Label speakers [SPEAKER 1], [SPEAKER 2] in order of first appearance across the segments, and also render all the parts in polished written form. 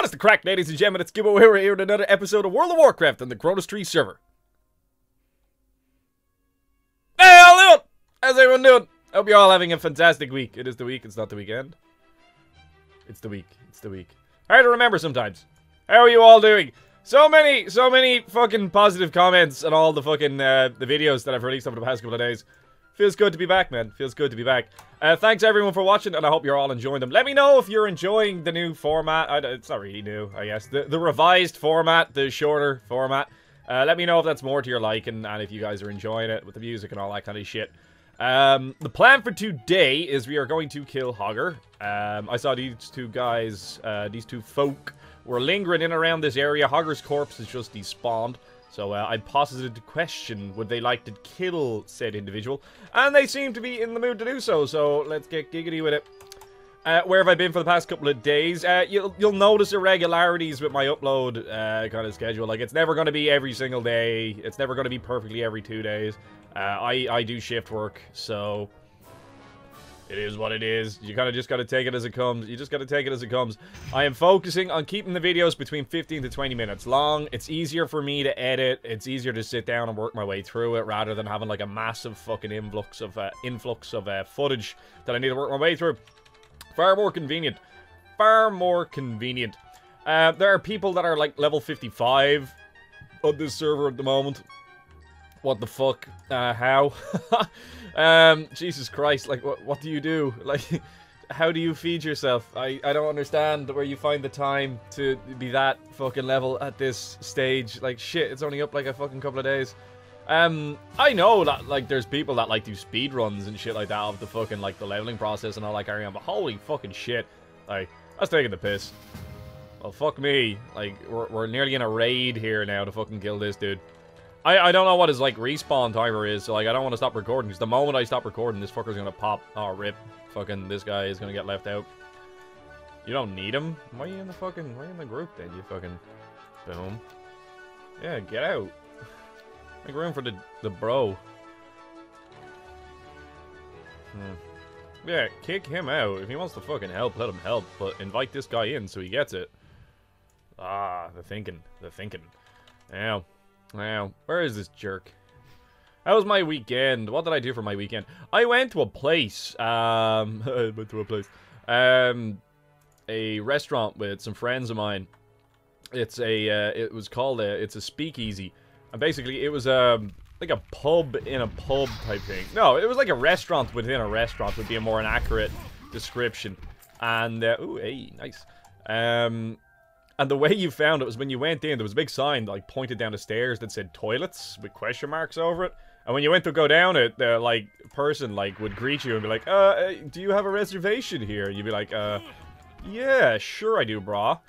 [SPEAKER 1] What's the crack, ladies and gentlemen? It's Gibboeire here with another episode of World of Warcraft on the Kronos Tree server. Hey, how doing? How's everyone doing? Hope you're all having a fantastic week. It is the week, it's not the weekend. It's the week, it's the week. Hard to remember sometimes. How are you all doing? So many fucking positive comments on all the fucking, the videos that I've released over the past couple of days. Feels good to be back, man. Feels good to be back. Thanks everyone for watching, and I hope you're all enjoying them. Let me know if you're enjoying the new format. It's not really new, I guess. The revised format, the shorter format. Let me know if that's more to your liking, and if you guys are enjoying it with the music and all that kind of shit. The plan for today is we are going to kill Hogger. I saw these two guys, these two folk, were lingering in around this area. Hogger's corpse is just despawned. So I posited the question, would they like to kill said individual? And they seem to be in the mood to do so, so let's get giggity with it. Where have I been for the past couple of days? You'll notice irregularities with my upload kind of schedule. Like, it's never going to be every single day. It's never going to be perfectly every 2 days. I do shift work, so it is what it is. You kind of just got to take it as it comes. You just got to take it as it comes. I am focusing on keeping the videos between 15 to 20 minutes long. It's easier for me to edit. It's easier to sit down and work my way through it rather than having like a massive fucking influx of footage that I need to work my way through. Far more convenient. Far more convenient. There are people that are like level 55 on this server at the moment. What the fuck? How? Jesus Christ, like, what do you do? Like, how do you feed yourself? I don't understand where you find the time to be that fucking level at this stage. Like, shit, it's only up like a fucking couple of days. I know that, like, there's people that, like, do speed runs and shit like that of the fucking, like, the leveling process and all that carry on, but holy fucking shit. Like, that's taking the piss. Well, fuck me. Like, we're nearly in a raid here now to fucking kill this dude. I don't know what his, like, respawn timer is, so, like, I don't want to stop recording, because the moment I stop recording, this fucker's gonna pop. Oh, rip. Fucking, this guy is gonna get left out. You don't need him? Why are you in the fucking, why are you in the group, then, you fucking... Boom. Yeah, get out. Make room for the bro. Yeah, kick him out. If he wants to fucking help, let him help, but invite this guy in so he gets it. Ah, the thinking. The thinking. Now... Now, where is this jerk? How was my weekend? What did I do for my weekend? I went to a place. I went to a place. A restaurant with some friends of mine. It's a, it was called it's a speakeasy. And basically, it was, like a pub in a pub type thing. No, it was like a restaurant within a restaurant would be a more accurate description. And, ooh, hey, nice. And the way you found it was when you went in, there was a big sign like pointed down the stairs that said toilets with question marks over it. And when you went to go down it, the like person like would greet you and be like, do you have a reservation here? And you'd be like, yeah, sure I do, brah.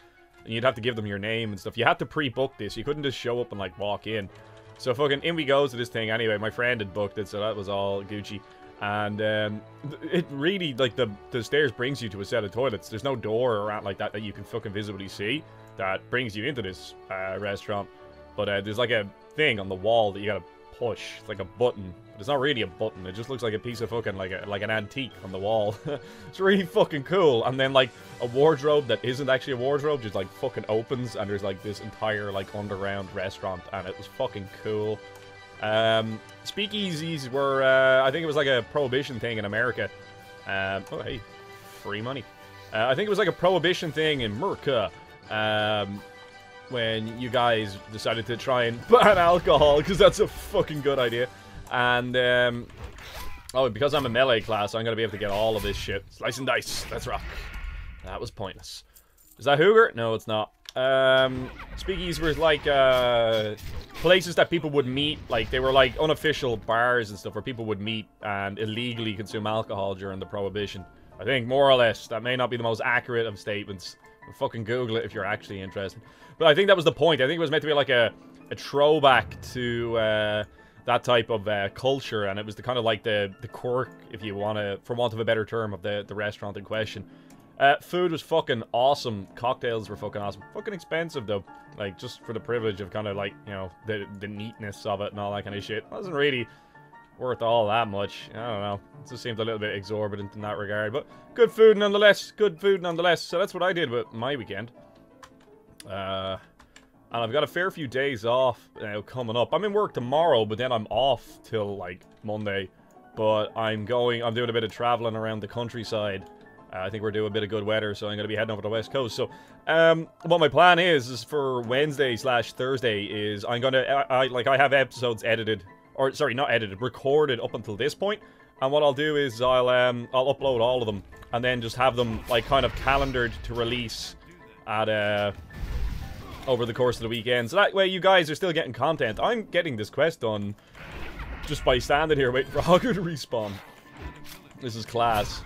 [SPEAKER 1] And you'd have to give them your name and stuff. You had to pre-book this. You couldn't just show up and like walk in. So fucking in we go to this thing anyway. My friend had booked it, so that was all Gucci. And it really, like, the stairs brings you to a set of toilets. There's no door or out like that that you can fucking visibly see that brings you into this restaurant. But there's like a thing on the wall that you gotta push. It's like a button. But it's not really a button. It just looks like a piece of fucking, like an antique on the wall. It's really fucking cool. And then, like, a wardrobe that isn't actually a wardrobe just, like, fucking opens. And there's, like, this entire, like, underground restaurant. And it was fucking cool. Speakeasies were, I think it was like a prohibition thing in America. Oh, hey, free money. I think it was like a prohibition thing in America, when you guys decided to try and ban alcohol, because that's a fucking good idea. And, oh, because I'm a melee class, I'm gonna be able to get all of this shit. Slice and dice, let's rock. That was pointless. Is that Hooger? No, it's not. Speakeasies were like, places that people would meet, like, they were like unofficial bars and stuff where people would meet and illegally consume alcohol during the Prohibition. I think, more or less. That may not be the most accurate of statements. Fucking Google it if you're actually interested. But I think that was the point. I think it was meant to be like a throwback to, that type of, culture, and it was the kind of like the quirk, if you want to, for want of a better term, of the restaurant in question. Food was fucking awesome. Cocktails were fucking awesome. Fucking expensive, though. Like, just for the privilege of kind of, like, you know, the neatness of it and all that kind of shit. Wasn't really worth all that much. I don't know. It just seemed a little bit exorbitant in that regard. But good food nonetheless. Good food nonetheless. So that's what I did with my weekend. And I've got a fair few days off now coming up. I'm in work tomorrow, but then I'm off till, like, Monday. But I'm doing a bit of traveling around the countryside. I think we're doing a bit of good weather, so I'm going to be heading over to the West Coast. So, what my plan is for Wednesday/Thursday is I'm going to, I have episodes edited, or, sorry, not edited, recorded up until this point. And what I'll do is I'll upload all of them, and then just have them, like, kind of calendared to release at, over the course of the weekend. So that way you guys are still getting content. I'm getting this quest done just by standing here waiting for Hogger to respawn. This is class.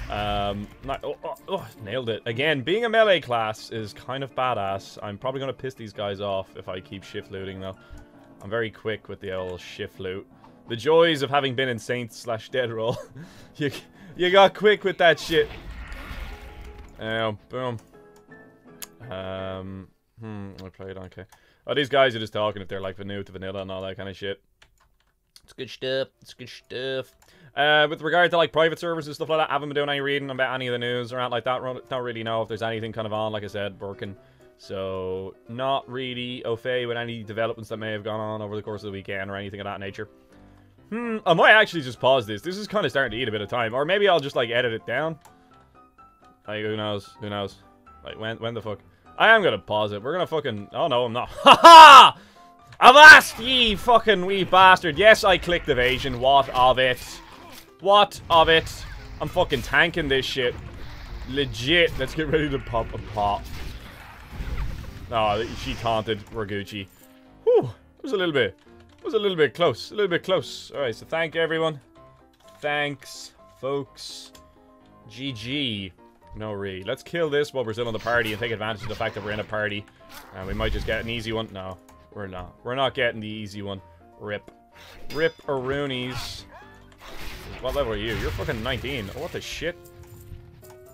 [SPEAKER 1] Nailed it. Again, being a melee class is kind of badass. I'm probably going to piss these guys off if I keep shift looting though. I'm very quick with the old shift loot. The joys of having been in Saints/Dead roll. you got quick with that shit. Boom. I played okay. Oh, these guys are just talking if they're like vanilla to vanilla and all that kind of shit. It's good stuff. It's good stuff. With regard to like private servers and stuff like that, I haven't been doing any reading about any of the news or anything like that. Don't really know if there's anything kind of on, like I said, working. So, not really au fait with any developments that may have gone on over the course of the weekend or anything of that nature. I might actually just pause this. This is kind of starting to eat a bit of time. Or maybe I'll just like edit it down. Like, who knows? Who knows? Like, when the fuck? I am gonna pause it. We're gonna fucking... Oh, no, I'm not. Ha ha! Avast ye fucking wee bastard. Yes, I clicked evasion. What of it? What of it? I'm fucking tanking this shit. Legit. Let's get ready to pop a pop. Oh, she taunted Raguchi. Whew. It was a little bit close. A little bit close. Alright, so thank everyone. Thanks, folks. GG. No re. Let's kill this while we're still on the party and take advantage of the fact that we're in a party. And we might just get an easy one. No, we're not. We're not getting the easy one. Rip. Rip Aroonies. What level are you? You're fucking 19. Oh, what the shit?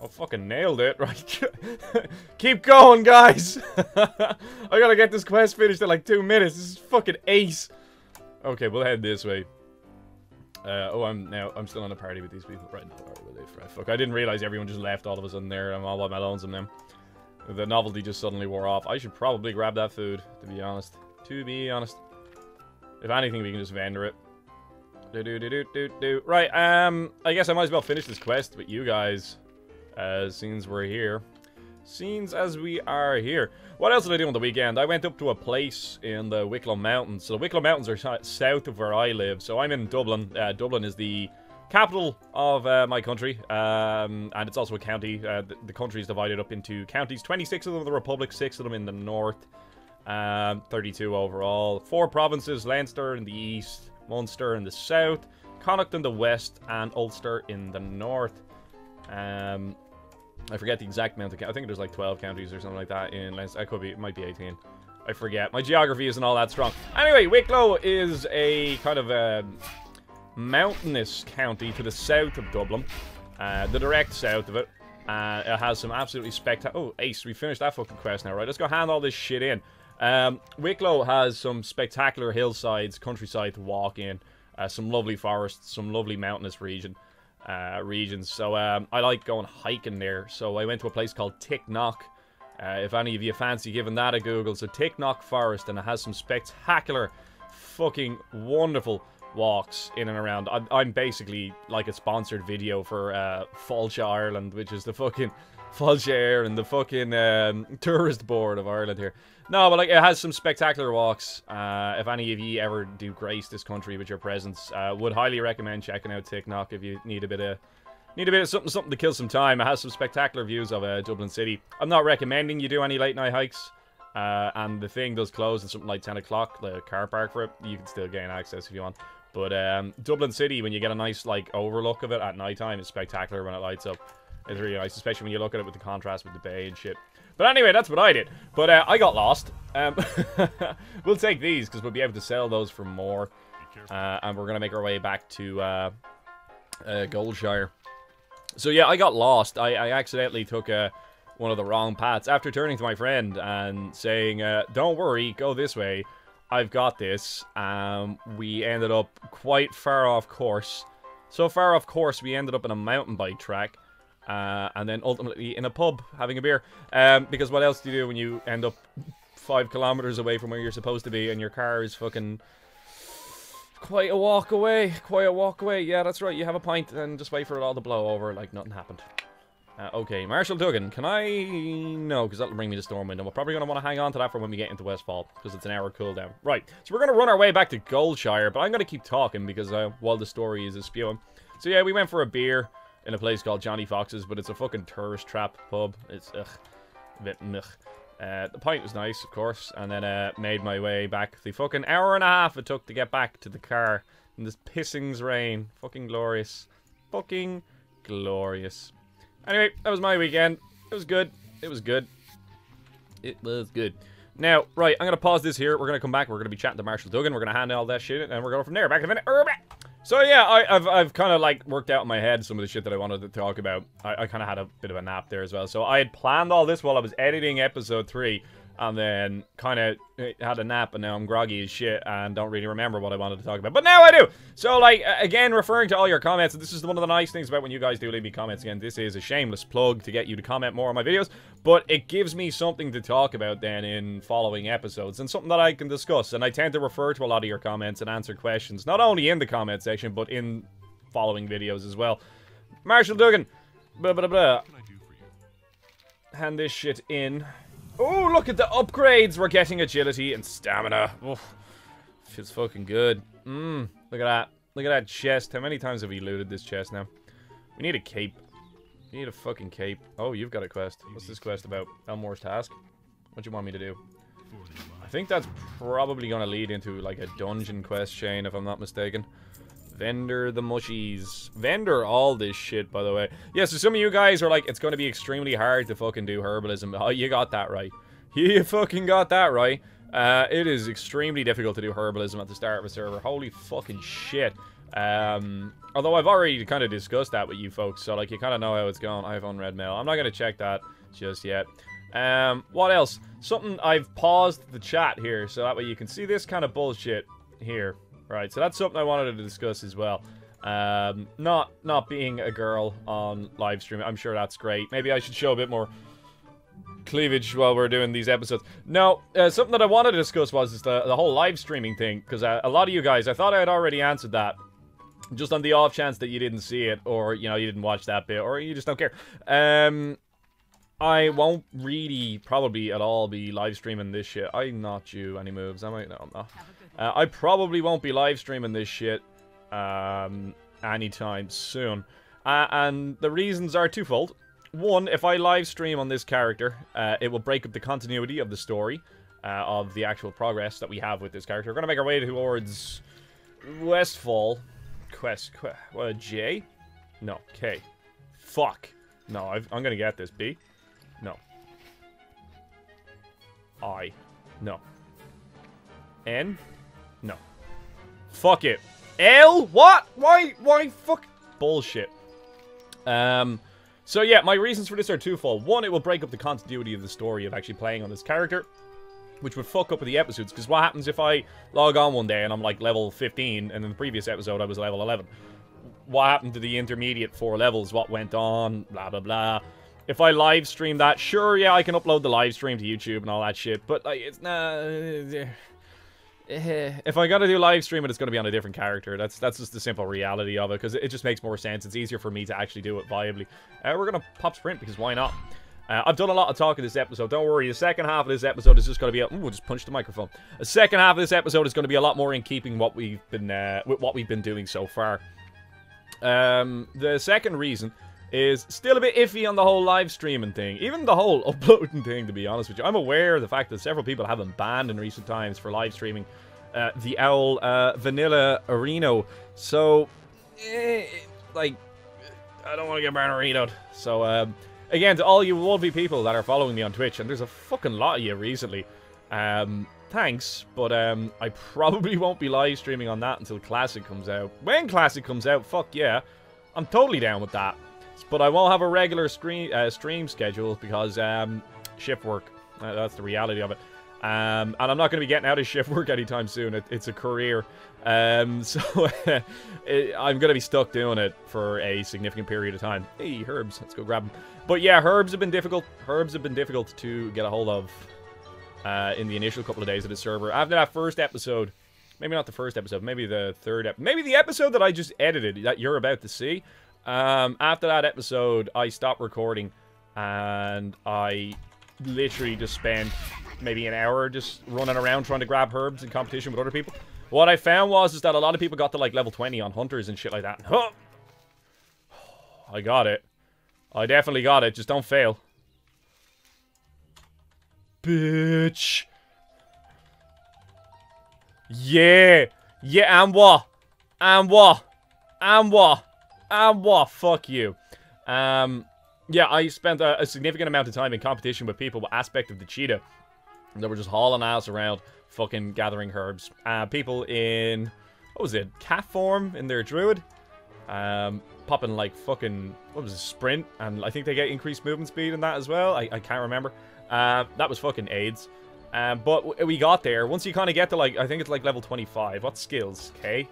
[SPEAKER 1] Oh, fucking nailed it. Right. Keep going, guys. I gotta get this quest finished in like 2 minutes. This is fucking ace. Okay, we'll head this way. I'm still on a party with these people right now. Right, fuck, I didn't realize everyone just left all of a sudden there. I'm all by my lonesome now. The novelty just suddenly wore off. I should probably grab that food, to be honest. If anything, we can just vendor it. Right, I guess I might as well finish this quest with you guys. Since we're here. Scenes as we are here. What else did I do on the weekend? I went up to a place in the Wicklow Mountains. So the Wicklow Mountains are south of where I live. So I'm in Dublin. Dublin is the capital of my country. And it's also a county. The country is divided up into counties. 26 of them in the Republic, 6 of them in the north. 32 overall. 4 provinces. Leinster in the east, Munster in the south, Connacht in the west, and Ulster in the north. I forget the exact amount of I think there's like 12 counties or something like that in Leinster. It might be 18. I forget. My geography isn't all that strong. Anyway, Wicklow is a kind of a mountainous county to the south of Dublin. The direct south of it. It has some absolutely spectacular... Oh, ace, we finished that fucking quest now, right? Let's go hand all this shit in. Wicklow has some spectacular hillsides, countryside to walk in. Some lovely forests, some lovely mountainous regions. So I like going hiking there. So I went to a place called Ticknock. If any of you fancy giving that a Google. So Ticknock Forest, and it has some spectacular, fucking wonderful walks in and around. I'm basically like a sponsored video for Fáilte Ireland, which is the fucking Fáilte Air and the fucking tourist board of Ireland here. No, but like it has some spectacular walks. If any of you ever do grace this country with your presence, would highly recommend checking out Ticknock if you need a bit of something to kill some time. It has some spectacular views of Dublin City. I'm not recommending you do any late night hikes. And the thing does close at something like 10 o'clock, the car park for it. You can still gain access if you want. But Dublin City, when you get a nice like overlook of it at night time, it's spectacular when it lights up. It's really nice, especially when you look at it with the contrast with the bay and shit. But anyway, that's what I did. But I got lost. We'll take these, because we'll be able to sell those for more. And we're going to make our way back to Goldshire. So yeah, I got lost. I accidentally took one of the wrong paths. After turning to my friend and saying, don't worry, go this way. I've got this. We ended up quite far off course. So far off course, we ended up in a mountain bike track. and then ultimately in a pub having a beer. Because what else do you do when you end up 5 kilometers away from where you're supposed to be and your car is fucking quite a walk away? Quite a walk away. Yeah, that's right. You have a pint and just wait for it all to blow over like nothing happened. Okay, Marshall Duggan, can I... No, because that'll bring me to Stormwind, and we're probably going to want to hang on to that for when we get into Westfall, because it's an hour cooldown. Right, so we're going to run our way back to Goldshire, but I'm going to keep talking, because while the story is spewing. So yeah, we went for a beer in a place called Johnny Fox's, but it's a fucking tourist trap pub. It's, ugh, a bit meh. The pint was nice, of course, and then made my way back. The fucking hour and a half it took to get back to the car in this pissing's rain. Fucking glorious. Fucking glorious. Anyway, that was my weekend. It was good. It was good. It was good. Now, right, I'm going to pause this here. We're going to come back. We're going to be chatting to Marshall Duggan. We're going to hand all that shit, and we're going from there. Back in a minute. So, yeah, I've kind of, like, worked out in my head some of the shit that I wanted to talk about. I kind of had a bit of a nap there as well. So, I had planned all this while I was editing episode 3. And then kind of had a nap, and now I'm groggy as shit and don't really remember what I wanted to talk about. But now I do! So, like, again, referring to all your comments, and this is one of the nice things about when you guys do leave me comments. Again, this is a shameless plug to get you to comment more on my videos, but it gives me something to talk about then in following episodes, and something that I can discuss. And I tend to refer to a lot of your comments and answer questions, not only in the comment section, but in following videos as well. Marshall Duggan, blah, blah, blah. Hand this shit in. Oh, look at the upgrades! We're getting agility and stamina. Oof. Feels fucking good. Look at that. Look at that chest. How many times have we looted this chest now? We need a cape. We need a fucking cape. Oh, you've got a quest. What's this quest about? Elmore's task? What do you want me to do? I think that's probably going to lead into, like, a dungeon quest chain, if I'm not mistaken. Vendor the mushies. Vendor all this shit, by the way. Yeah, so some of you guys are like, it's going to be extremely hard to fucking do herbalism. Oh, you got that right. You fucking got that right. It is extremely difficult to do herbalism at the start of a server. Holy fucking shit. Although I've already kind of discussed that with you folks, so like you kind of know how it's going. I have unread mail. I'm not going to check that just yet. What else? Something, I've paused the chat here, so that way you can see this kind of bullshit here. Right, so that's something I wanted to discuss as well. Not being a girl on live stream. I'm sure that's great. Maybe I should show a bit more cleavage while we're doing these episodes. No, something that I wanted to discuss was the whole live streaming thing, because a lot of you guys, I thought I had already answered that, just on the off chance that you didn't see it, or you know you didn't watch that bit, or you just don't care. I won't really probably at all be live streaming this shit. I'm not due any moves, am I? No, I'm not. I probably won't be live streaming this shit anytime soon. And the reasons are twofold. One, if I live stream on this character, it will break up the continuity of the story, of the actual progress that we have with this character. We're going to make our way towards Westfall. J? No, K. Fuck. No, I'm going to get this. B? No. I. No. N? No. Fuck it. L? What? Why? Fuck. Bullshit. So yeah, my reasons for this are twofold. One, it will break up the continuity of the story of actually playing on this character, which would fuck up with the episodes, because what happens if I log on one day and I'm like level 15, and in the previous episode I was level 11? What happened to the intermediate 4 levels? What went on? Blah, blah, blah. If I live stream that, sure, yeah, I can upload the live stream to YouTube and all that shit, but like, it's not... if I gotta do live streaming, it's gonna be on a different character. That's just the simple reality of it, because it just makes more sense. It's easier for me to actually do it viably. We're gonna pop sprint, because why not? I've done a lot of talk in this episode. Don't worry, the second half of this episode is just gonna be a... Ooh, just punched the microphone. The second half of this episode is gonna be a lot more in keeping what we've been with what we've been doing so far. The second reason is still a bit iffy on the whole live streaming thing. Even the whole uploading thing, to be honest with you. I'm aware of the fact that several people have been banned in recent times for live streaming the owl Vanilla Areno. So, like, I don't want to get banned. So, again, to all you lovely people that are following me on Twitch, and there's a fucking lot of you recently, thanks, but I probably won't be live streaming on that until Classic comes out. When Classic comes out, fuck yeah, I'm totally down with that. But I won't have a regular stream schedule because shift work. That's the reality of it. And I'm not going to be getting out of shift work anytime soon. It's a career. So I'm going to be stuck doing it for a significant period of time. Hey, herbs. Let's go grab them. But yeah, herbs have been difficult. Herbs have been difficult to get a hold of in the initial couple of days of the server. After that first episode, maybe not the first episode, maybe the third episode, maybe the episode that I just edited that you're about to see. After that episode, I stopped recording and I literally just spent maybe an hour just running around trying to grab herbs in competition with other people. What I found is that a lot of people got to like level 20 on hunters and shit like that. Huh. I got it. I definitely got it. Just don't fail. Bitch. Yeah. Yeah, and what? And what? And what? And what? Fuck you. Yeah, I spent a significant amount of time in competition with people with Aspect of the Cheetah. They were just hauling ass around, fucking gathering herbs. People in, what was it, cat form in their druid. Popping like fucking, what was it, sprint. And I think they get increased movement speed in that as well. I can't remember. That was fucking AIDS. But we got there. Once you kind of get to like, I think it's like level 25. What skills? Okay.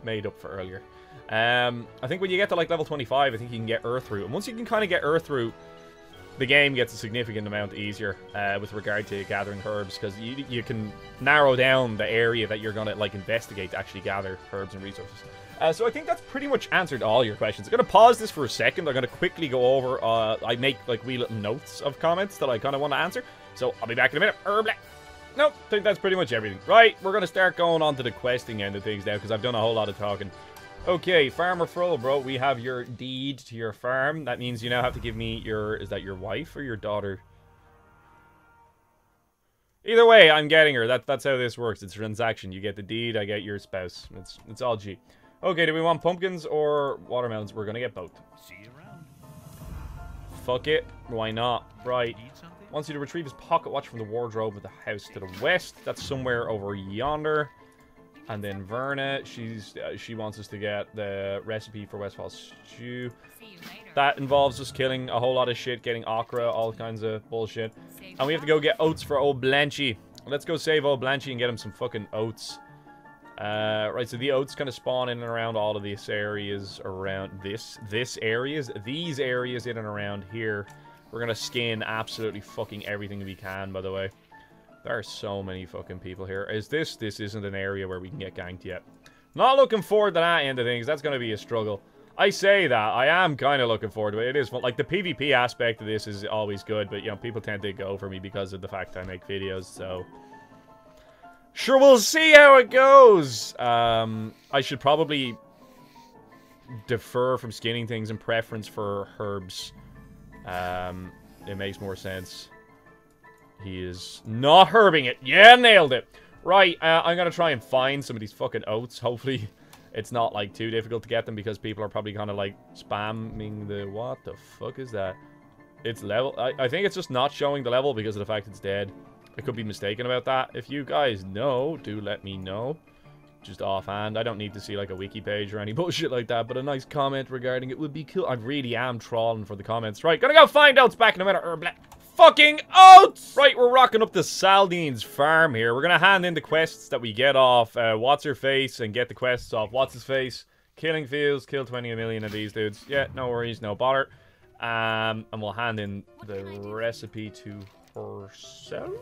[SPEAKER 1] Made up for earlier. I think when you get to like level 25, I think you can get Earth Root. And once you can kind of get Earth Root, the game gets a significant amount easier with regard to gathering herbs, because you can narrow down the area that you're going to like investigate to actually gather herbs and resources. So I think that's pretty much answered all your questions. I'm going to pause this for a second. I'm going to quickly go over, I make like wee little notes of comments that I kind of want to answer. So I'll be back in a minute. Nope, I think that's pretty much everything. Right, we're going to start going on to the questing end of things now, because I've done a whole lot of talking. Okay, Farmer Froll, bro, we have your deed to your farm. That means you now have to give me your... Is that your wife or your daughter? Either way, I'm getting her. That's how this works. It's a transaction. You get the deed, I get your spouse. It's all G. Okay, do we want pumpkins or watermelons? We're gonna get both.
[SPEAKER 2] See you around.
[SPEAKER 1] Fuck it. Why not? Right. Wants you to retrieve his pocket watch from the wardrobe of the house to the west. That's somewhere over yonder. And then Verna, she wants us to get the recipe for Westfall stew. That involves us killing a whole lot of shit, getting okra, all kinds of bullshit. And we have to go get oats for old Blanchy. Let's go save old Blanchy and get him some fucking oats. Right, so the oats kind of spawn in and around all of these areas around these areas in and around here. We're gonna skin absolutely fucking everything we can, by the way. There are so many fucking people here. This isn't an area where we can get ganked yet. Not looking forward to that end of things. That's going to be a struggle. I say that. I am kind of looking forward to it. It is fun. Like, the PvP aspect of this is always good, but, you know, people tend to go for me because of the fact I make videos, so... Sure, we'll see how it goes! I should probably defer from skinning things in preference for herbs. It makes more sense. He is not herbing it. Yeah, nailed it. Right, I'm going to try and find some of these fucking oats. Hopefully, it's not, like, too difficult to get them because people are probably kind of, like, spamming the... What the fuck is that? It's level... I think it's just not showing the level because of the fact it's dead. I could be mistaken about that. If you guys know, do let me know. Just offhand. I don't need to see, like, a wiki page or any bullshit like that, but a nice comment regarding it would be cool. I really am trawling for the comments. Right, gonna go find oats back in a minute. Fucking oats! Right, we're rocking up the Saldine's farm here. We're gonna hand in the quests that we get off What's-Her-Face and get the quests off What's-His-Face. Killing fields, kill 20 million of these dudes. Yeah, no worries, no bother. And we'll hand in the recipe to herself.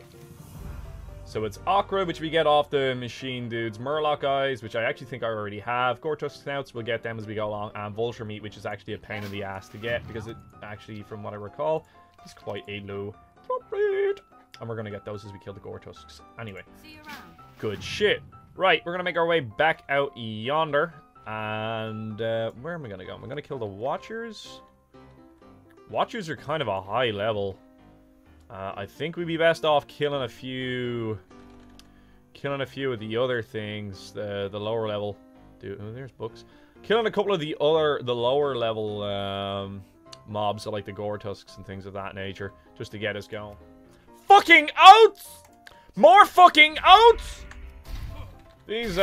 [SPEAKER 1] So it's Okra, which we get off the machine dudes. Murloc Eyes, which I actually think I already have. Gore-Tusk Snouts, we'll get them as we go along. And Vulture Meat, which is actually a pain in the ass to get because it actually, from what I recall, it's quite a low drop rate. And we're going to get those as we kill the Gore Tusks. Anyway. Good shit. Right, we're going to make our way back out yonder. And where am I going to go? I'm going to kill the Watchers. Watchers are kind of a high level. I think we'd be best off killing a few of the other things. The lower level. Dude, oh, there's books. Killing a couple of the lower level... mobs, so like the Gore Tusks and things of that nature, just to get us going. Fucking oats! More fucking oats! These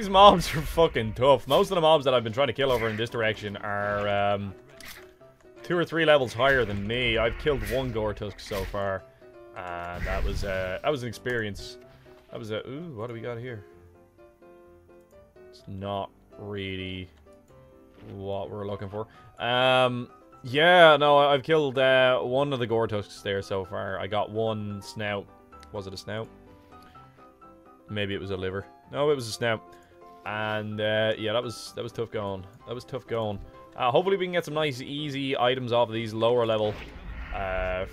[SPEAKER 1] mobs are fucking tough. Most of the mobs that I've been trying to kill over in this direction are 2 or 3 levels higher than me. I've killed 1 Gortusk so far. And that was an experience. That was a... Ooh, what do we got here? It's not really what we're looking for. Yeah, no, I've killed 1 of the Gortusks there so far. I got 1 snout. Was it a snout? Maybe it was a liver. No, it was a snout. And yeah, that was tough going. That was tough going. Hopefully we can get some nice, easy items off of these lower level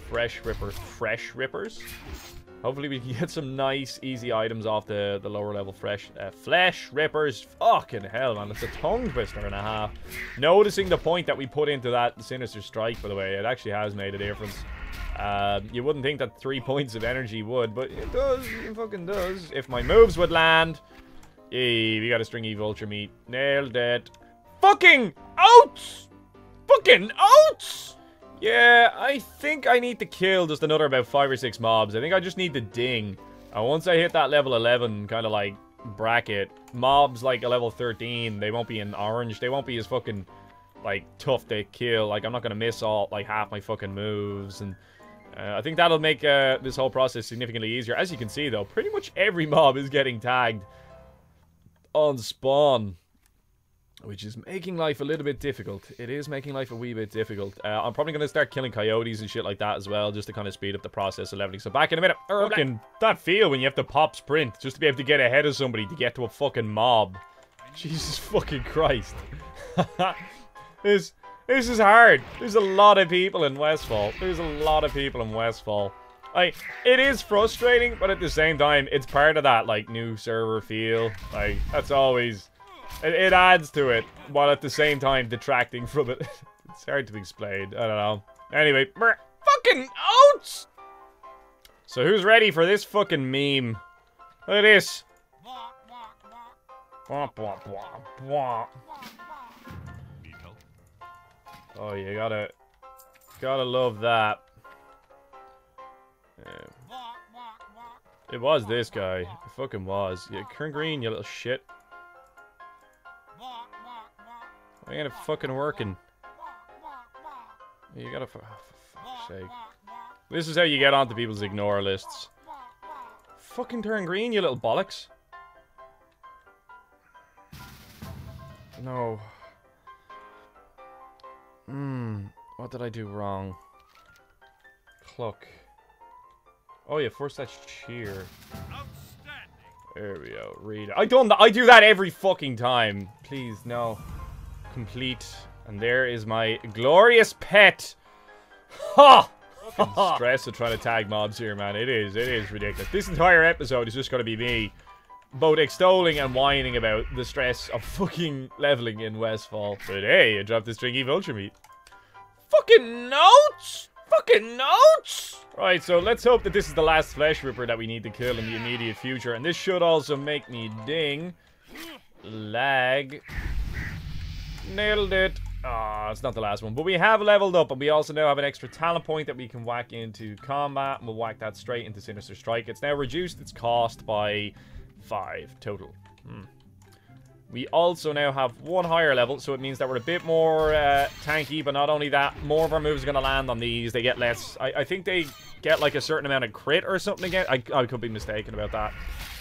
[SPEAKER 1] fresh rippers. Hopefully we can get some nice, easy items off the lower level flesh rippers. Fucking hell, man. It's a tongue twister and a half. Noticing the point that we put into that Sinister Strike, by the way. It actually has made a difference. You wouldn't think that 3 points of energy would, but it does. It fucking does. If my moves would land. Hey, we got a stringy vulture meat. Nailed it. Fucking oats! Fucking oats! Yeah, I think I need to kill just another about 5 or 6 mobs. I think I just need the ding. And once I hit that level 11 kind of like bracket, mobs like a level 13, they won't be in orange. They won't be as fucking like tough to kill. Like I'm not gonna miss all like half my fucking moves, and I think that'll make this whole process significantly easier. As you can see though, pretty much every mob is getting tagged on spawn, which is making life a little bit difficult. It is making life a wee bit difficult. I'm probably going to start killing coyotes and shit like that as well, just to kind of speed up the process of leveling. So back in a minute. Fucking that feel when you have to pop sprint just to be able to get ahead of somebody to get to a fucking mob. Jesus fucking Christ. This is hard. There's a lot of people in Westfall. There's a lot of people in Westfall. Like, it is frustrating, but at the same time, it's part of that, like, new server feel. Like, that's always... It adds to it, while at the same time detracting from it. It's hard to explain. I don't know. Anyway, fucking oats! So who's ready for this fucking meme? Look at this. Oh, you gotta love that. It was this guy. It fucking was. Yeah, Kern Green, you little shit. I ain't fucking working. You gotta... for fuck's sake. This is how you get onto people's ignore lists. Fucking turn green, you little bollocks. No. What did I do wrong? Cluck. Oh yeah, force that cheer. There we go. Read. I do that every fucking time. Please, no. Complete. And there is my glorious pet. Ha! Stress of trying to tag mobs here, man. It is ridiculous. This entire episode is just gonna be me both extolling and whining about the stress of fucking leveling in Westfall. But hey, I dropped this stringy vulture meat. Fucking notes! Fucking notes! Right, so let's hope that this is the last flesh ripper that we need to kill in the immediate future. And this should also make me ding. Lag. Nailed it. Ah, it's not the last one. But we have leveled up, and we also now have an extra talent point that we can whack into combat. And we'll whack that straight into Sinister Strike. It's now reduced its cost by 5 total. We also now have 1 higher level, so it means that we're a bit more tanky, but not only that, more of our moves are going to land on these. They get less... I think they get like a certain amount of crit or something again. I could be mistaken about that.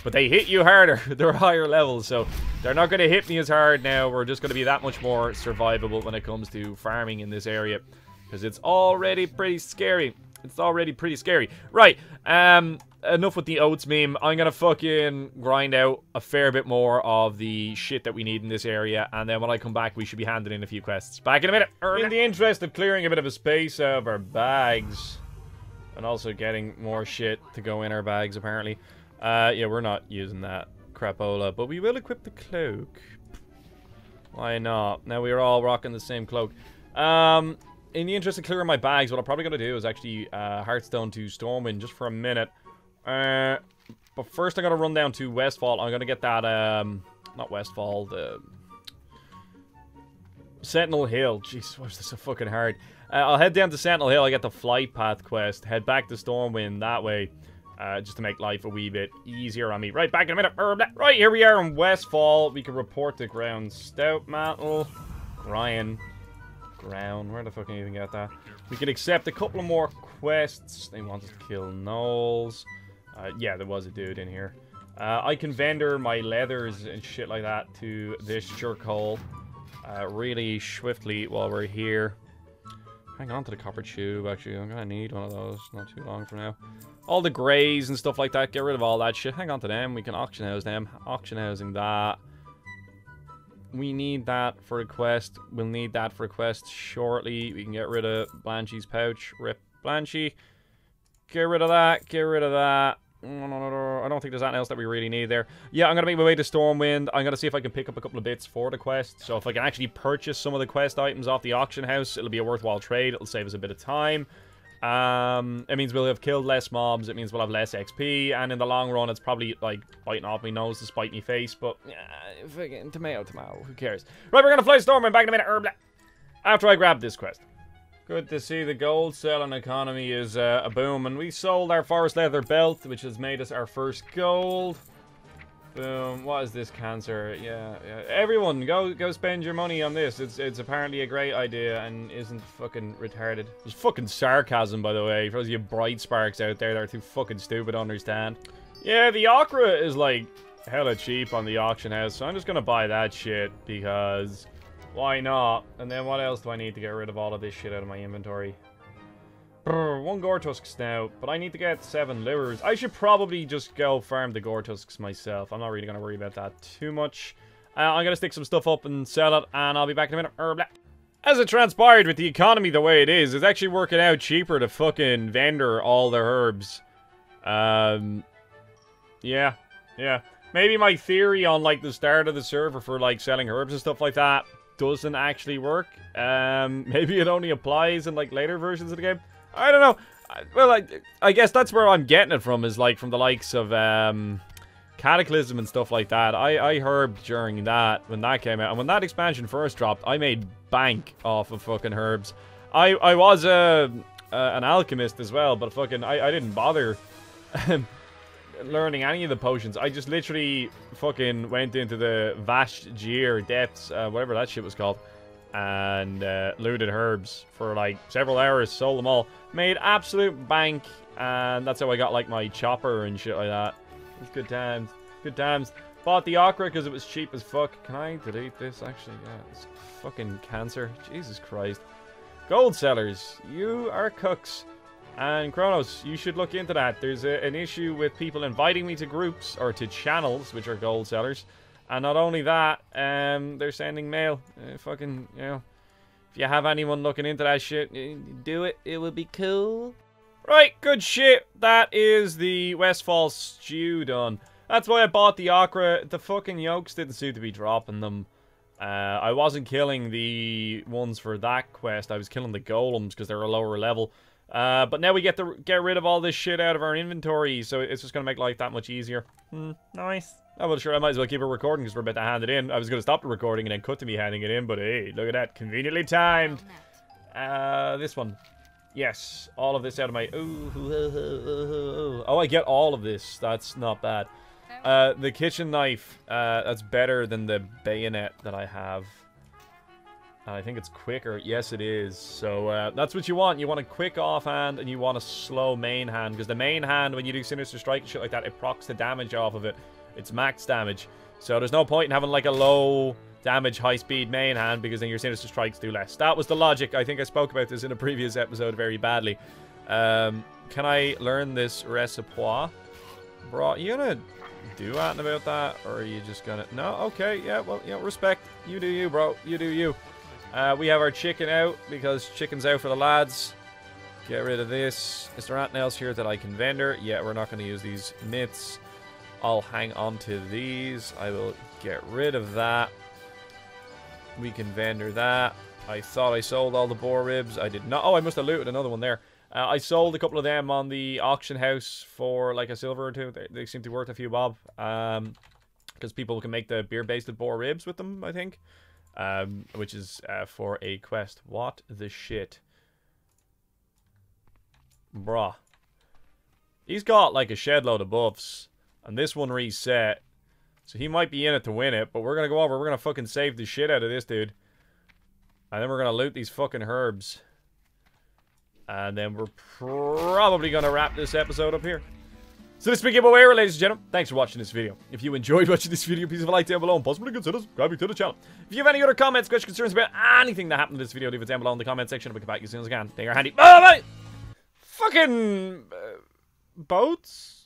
[SPEAKER 1] But they hit you harder. They're higher levels, so they're not going to hit me as hard now. We're just going to be that much more survivable when it comes to farming in this area. Because it's already pretty scary. It's already pretty scary. Right, enough with the oats meme. I'm gonna fucking grind out a fair bit more of the shit that we need in this area, and then when I come back, we should be handing in a few quests. Back in a minute. In the interest of clearing a bit of a space out of our bags, and also getting more shit to go in our bags, apparently. Yeah, we're not using that crapola, but we will equip the cloak. Why not? Now we're all rocking the same cloak. In the interest of clearing my bags, what I'm probably going to do is actually Hearthstone to Stormwind just for a minute. But first I'm going to run down to Westfall. I'm going to get that, not Westfall, the Sentinel Hill. Jeez, why is this so fucking hard? I'll head down to Sentinel Hill. I get the Flight Path quest. Head back to Stormwind that way. Just to make life a wee bit easier on me. Right, back in a minute. Right, here we are in Westfall. We can report to ground. Stout Mantle. Ryan. ground. Where the fuck can you even get that? We can accept a couple of more quests. They want us to kill gnolls. Yeah, there was a dude in here. I can vendor my leathers and shit like that to this jerkhole really swiftly while we're here. Hang on to the copper tube, actually. I'm gonna need one of those not too long from now. All the greys and stuff like that, get rid of all that shit. Hang on to them. We can auction house them. Auction housing that. We need that for a quest. We'll need that for a quest shortly. We can get rid of Blanchy's pouch. Rip Blanchy. Get rid of that. Get rid of that. I don't think there's anything else that we really need there. Yeah, I'm going to make my way to Stormwind. I'm going to see if I can pick up a couple of bits for the quest. So if I can actually purchase some of the quest items off the auction house, it'll be a worthwhile trade. It'll save us a bit of time. It means we'll have killed less mobs. It means we'll have less XP. And in the long run, it's probably like biting off my nose to spite me face. But, yeah, fucking tomato. Who cares? Right, we're going to fly Stormwind back in a minute. After I grab this quest. Good to see the gold selling economy is a boom. And we sold our forest leather belt, which has made us our first gold. Boom. What is this cancer? Yeah. Everyone, go spend your money on this. It's apparently a great idea and isn't fucking retarded. There's fucking sarcasm, by the way, for those of you bright sparks out there that are too fucking stupid to understand. Yeah, the Okra is like hella cheap on the auction house, so I'm just gonna buy that shit because why not? And then what else do I need to get rid of all of this shit out of my inventory? Brr, 1 gore tusk snout, but I need to get 7 livers. I should probably just go farm the gore tusks myself. I'm not really going to worry about that too much. I'm going to stick some stuff up and sell it, and I'll be back in a minute. As it transpired with the economy the way it is, it's actually working out cheaper to fucking vendor all the herbs. Yeah. Maybe my theory on, like, the start of the server for, like, selling herbs and stuff like that doesn't actually work. Maybe it only applies in, like, later versions of the game. I don't know. Well, I guess that's where I'm getting it from, is like from the likes of Cataclysm and stuff like that. I herbed during that when that came out, and when that expansion first dropped, I made bank off of fucking herbs. I was an alchemist as well, but fucking I didn't bother learning any of the potions. I just literally fucking went into the Gibboeire depths, whatever that shit was called, and looted herbs for like several hours, sold them all, made absolute bank, and that's how I got like my chopper and shit like that. It was good times. Good times. Bought the Okra because it was cheap as fuck. Can I delete this actually? Yeah, it's fucking cancer. Jesus Christ. Gold sellers, you are cooks. And Kronos, you should look into that. There's an issue with people inviting me to groups or to channels, which are gold sellers. And not only that, they're sending mail. Fucking, you know, if you have anyone looking into that shit, do it. It would be cool. Right, good shit. That is the Westfall stew done. That's why I bought the Okra. The fucking yolks didn't seem to be dropping them. I wasn't killing the ones for that quest. I was killing the golems because they're a lower level. But now we get to get rid of all this shit out of our inventory, so it's just going to make life that much easier. Nice. Oh, well, sure, I might as well keep it recording because we're about to hand it in. I was going to stop the recording and then cut to me handing it in, but hey, look at that. Conveniently timed. This one. Yes, all of this out of my... Oh, I get all of this. That's not bad. The kitchen knife, that's better than the bayonet that I have. I think it's quicker. Yes, it is. So, that's what you want. You want a quick offhand and you want a slow main hand. Because the main hand, when you do Sinister Strike and shit like that, it procs the damage off of it. It's max damage. So there's no point in having like a low damage, high-speed main hand, because then your Sinister Strikes do less. That was the logic. I think I spoke about this in a previous episode very badly. Can I learn this recipe? Bro, you gonna do anything about that? Or are you just gonna... No? Okay, yeah, well, you know, respect. You do you, bro. You do you. We have our chicken out, because chicken's out for the lads. Get rid of this. Is there anything else here that I can vendor? Yeah, we're not going to use these mitts. I'll hang on to these. I will get rid of that. We can vendor that. I thought I sold all the boar ribs. I did not. Oh, I must have looted another one there. I sold a couple of them on the auction house for like a silver or two. They seem to be worth a few bob. Because people can make the beer-basted boar ribs with them, I think. Which is for a quest. What the shit? Bruh. He's got like a shed load of buffs. And this one reset. So he might be in it to win it. But we're going to go over. We're going to fucking save the shit out of this dude. And then we're gonna loot these fucking herbs. And then we're probably gonna wrap this episode up here. So this has been Gibboeire, ladies and gentlemen. Thanks for watching this video. If you enjoyed watching this video, please leave a like down below and possibly consider subscribing to the channel. If you have any other comments, questions, concerns about anything that happened in this video, leave it down below in the comment section. I'll get back to you as soon as I can. Take your handy. Bye bye! Fucking boats?